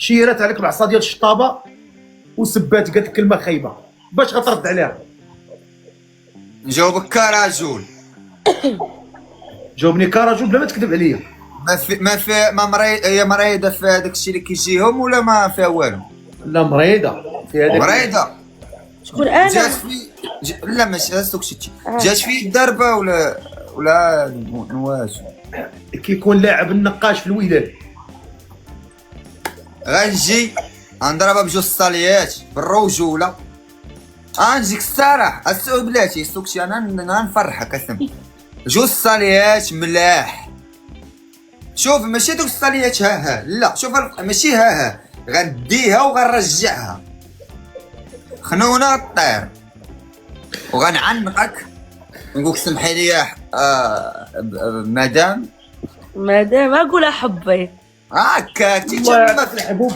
شيرات عليك العصا ديال الشطابه وسبات قالت لك كلمه خايبه باش غترد عليها. نجاوبك كرجل. جاوبني كرجل بلا ما تكذب عليا. ما مريض، هي مريضه في هذاك الشيء اللي كيجيهم ولا ما فيها والو؟ لا مريضه في هذاك. مريضه. شكون انا؟ جات في لا ماشي هذاك الشيء. جات في الضربه ولا نواش؟ كيكون لاعب النقاش في الوداد. غنجي غنضربها بجوج صاليات بالرجوله. غنجيك الصراحه السوق بلاتي السوق شي انا غنفرحك اسم جوج صاليات ملاح. شوف ماشي دوك الصاليات ها لا شوف ماشي ها غنديها وغنرجعها خنونه طير وغنعنقك نقولك سمحي لي مدام مادام اقول حبي هكا والله في الحبوب